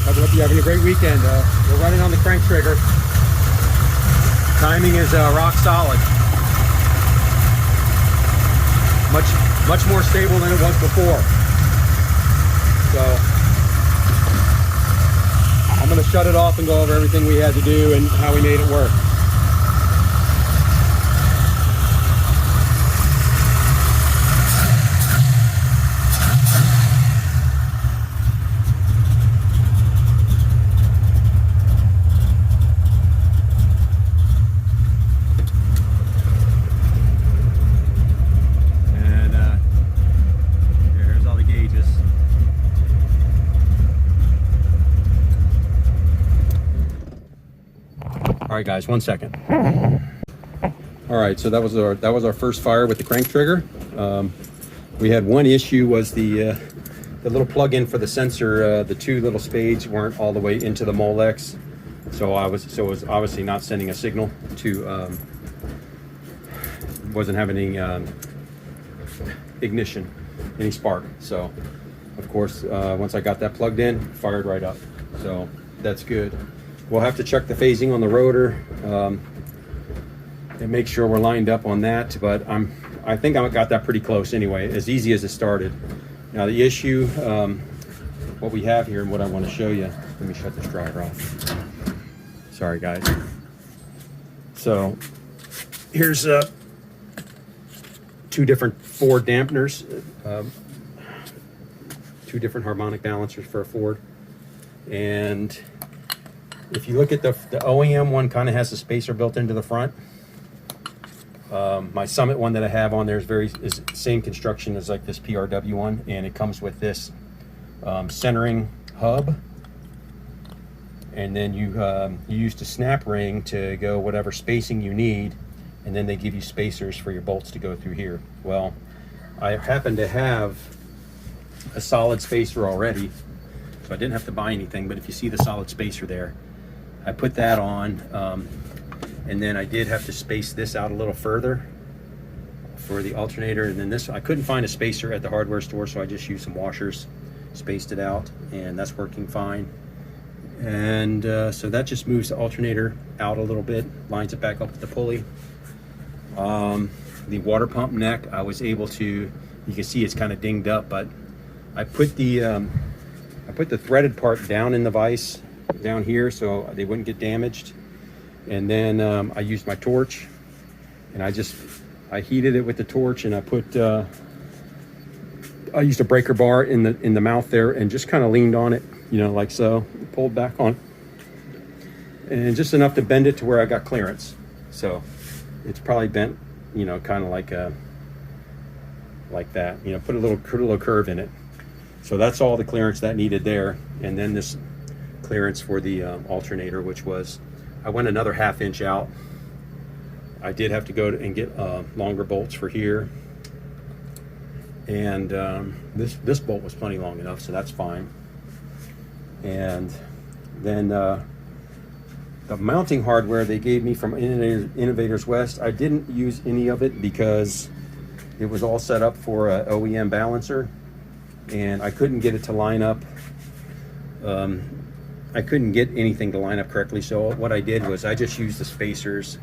I hope you're having a great weekend. We're running on the crank trigger. Timing is rock solid. Much more stable than it was before. So I'm going to shut it off and go over everything we had to do and how we made it work. All right, guys, 1 second. All right, so that was our first fire with the crank trigger. We had one issue, was the little plug-in for the sensor. The two little spades weren't all the way into the Molex, so it was obviously not sending a signal to. Wasn't having any ignition, any spark. So, of course, once I got that plugged in, fired right up. So that's good. We'll have to check the phasing on the rotor and make sure we're lined up on that, but I think I got that pretty close anyway, as easy as it started. Now the issue, what we have here and what I want to show you, let me shut this dryer off. Sorry guys. So here's two different Ford dampeners, two different harmonic balancers for a Ford. And if you look at the OEM one, kind of has the spacer built into the front. My Summit one that I have on there is same construction as like this PRW one, and it comes with this centering hub, and then you use the snap ring to go whatever spacing you need, and then they give you spacers for your bolts to go through here. Well, I happen to have a solid spacer already, so I didn't have to buy anything. But if you see the solid spacer there, I put that on, and then I did have to space this out a little further for the alternator. And then this, I couldn't find a spacer at the hardware store, so I just used some washers, spaced it out, and that's working fine. And so that just moves the alternator out a little bit, lines it back up with the pulley. The water pump neck, I was able to, you can see it's kind of dinged up, but I put the threaded part down in the vise down here so they wouldn't get damaged. And then I used my torch, and I heated it with the torch, and I used a breaker bar in the mouth there and just kind of leaned on it, you know, like so, pulled back on, and just enough to bend it to where I got clearance. So it's probably bent, you know, kind of like that, you know, put a little curve in it. So that's all the clearance that needed there. And then this clearance for the alternator, which was, I went another 1/2 inch out. I did have to go and get longer bolts for here, and this bolt was plenty long enough, so that's fine. And then the mounting hardware they gave me from Innovators West, I didn't use any of it because it was all set up for a OEM balancer, and I couldn't get it to line up. I couldn't get anything to line up correctly, so what I did was I just used the spacers.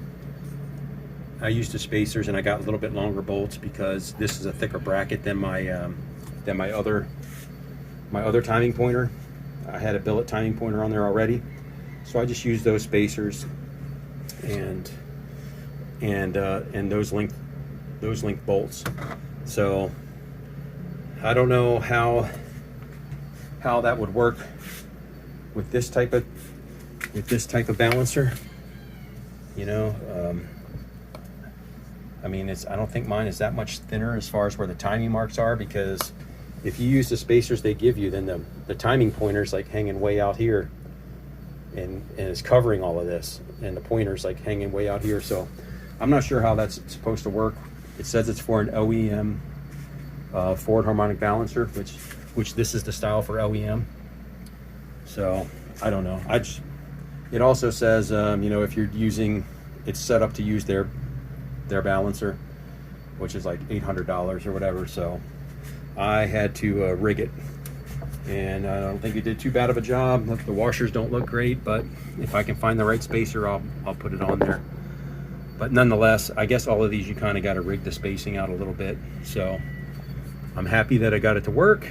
I used the spacers, and I got a little bit longer bolts because this is a thicker bracket than my other timing pointer. I had a billet timing pointer on there already, so I just used those spacers and those link bolts. So I don't know how that would work with this type of balancer, you know. I mean, I don't think mine is that much thinner as far as where the timing marks are, because if you use the spacers they give you, then the timing pointer's like hanging way out here, and it's covering all of this, and the pointer's like hanging way out here. So I'm not sure how that's supposed to work. It says it's for an OEM Ford harmonic balancer, which this is the style for OEM. So I don't know. It also says, you know, if you're using, it's set up to use their balancer, which is like $800 or whatever. So I had to rig it and I don't think it did too bad of a job. The washers don't look great, but if I can find the right spacer, I'll put it on there. But nonetheless, I guess all of these you kind of got to rig the spacing out a little bit. So I'm happy that I got it to work.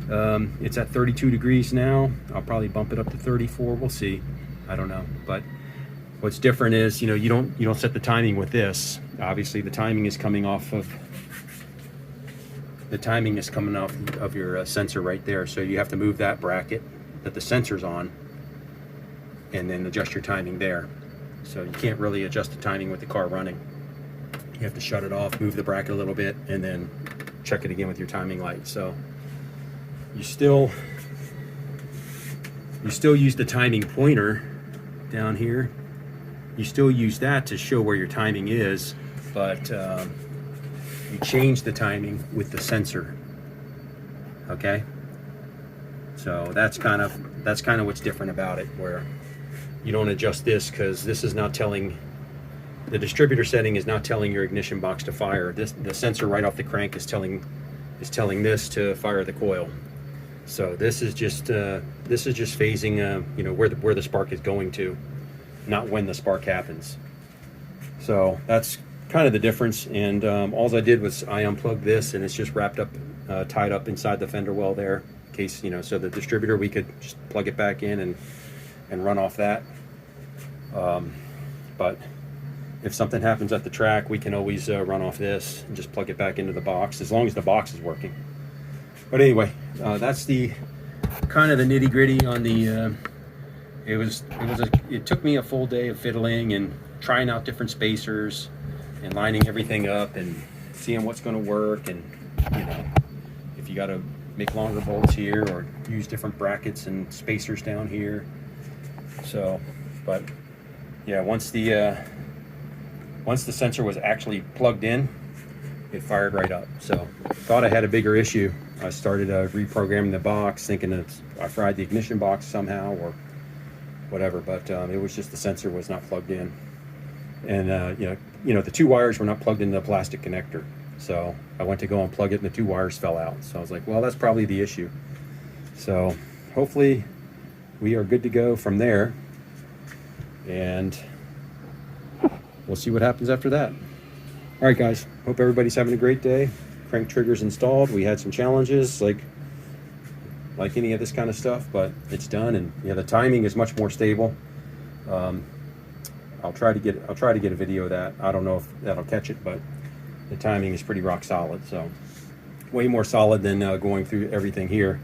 It's at 32 degrees now. I'll probably bump it up to 34. We'll see. I don't know. But what's different is, you know, you don't set the timing with this. Obviously, the timing is coming off of your sensor right there. So you have to move that bracket that the sensor's on, and then adjust your timing there. So you can't really adjust the timing with the car running. You have to shut it off, move the bracket a little bit, and then check it again with your timing light. So you still use the timing pointer down here. You still use that to show where your timing is, but you change the timing with the sensor. Okay, so that's kind of what's different about it, where you don't adjust this, because this is not telling, the distributor setting is not telling your ignition box to fire. The sensor right off the crank is telling this to fire the coil. So this is just phasing, you know, where the spark is going to, not when the spark happens. So that's kind of the difference. And all I did was I unplugged this, and it's just wrapped up, tied up inside the fender well there, in case, you know, so the distributor, we could just plug it back in and run off that. But if something happens at the track, we can always run off this and just plug it back into the box, as long as the box is working. But anyway, that's the kind of the nitty gritty on the. It took me a full day of fiddling and trying out different spacers and lining everything up and seeing what's going to work, and you know, if you got to make longer bolts here or use different brackets and spacers down here. So, but yeah, once the sensor was actually plugged in, it fired right up. So thought I had a bigger issue. I started reprogramming the box, thinking that I fried the ignition box somehow or whatever, but it was just the sensor was not plugged in. And you know, the two wires were not plugged into the plastic connector. So I went to go unplug it, and the two wires fell out. So I was like, well, that's probably the issue. So hopefully we are good to go from there, and we'll see what happens after that. All right, guys, hope everybody's having a great day. Crank trigger's installed. We had some challenges like any of this kind of stuff, but it's done, and yeah, the timing is much more stable. I'll try to get a video of that. I don't know if that'll catch it, but the timing is pretty rock solid. So way more solid than going through everything here.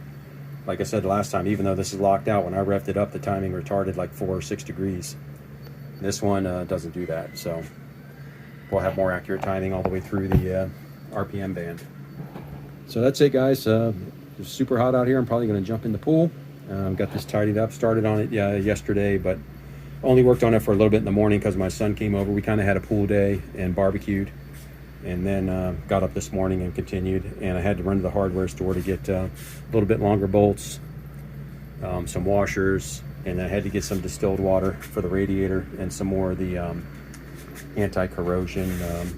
Like I said last time, even though this is locked out, when I revved it up, the timing retarded like 4 or 6 degrees. This one doesn't do that, so we'll have more accurate timing all the way through the RPM band. So that's it, guys. It's super hot out here. I'm probably going to jump in the pool. Got this tidied up, started on it yesterday, but only worked on it for a little bit in the morning because my son came over. We kind of had a pool day and barbecued, and then got up this morning and continued. And I had to run to the hardware store to get a little bit longer bolts, some washers, and I had to get some distilled water for the radiator and some more of the anti-corrosion.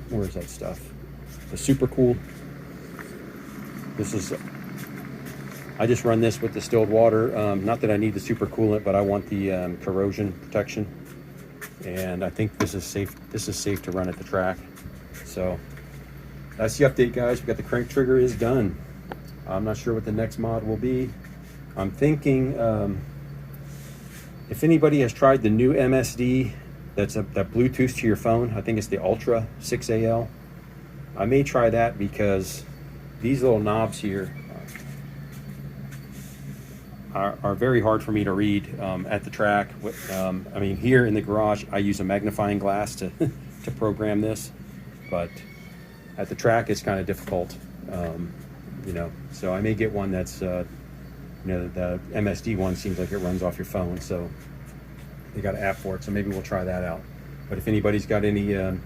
Where is that stuff? The Super Cool. This is. I just run this with distilled water. Not that I need the super coolant, but I want the corrosion protection. And I think this is safe. This is safe to run at the track. So that's the update, guys. We got the crank trigger is done. I'm not sure what the next mod will be. I'm thinking if anybody has tried the new MSD, that Bluetooth to your phone. I think it's the Ultra 6AL. I may try that because these little knobs here are very hard for me to read at the track. I mean, here in the garage, I use a magnifying glass to to program this, but at the track, it's kind of difficult, you know. So I may get one that's, you know, the MSD one seems like it runs off your phone, so they got an app for it. So maybe we'll try that out. But if anybody's got any, you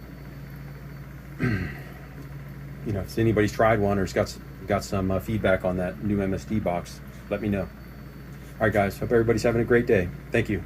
know, if anybody's tried one or got some feedback on that new MSD box, let me know. All right, guys, hope everybody's having a great day. Thank you.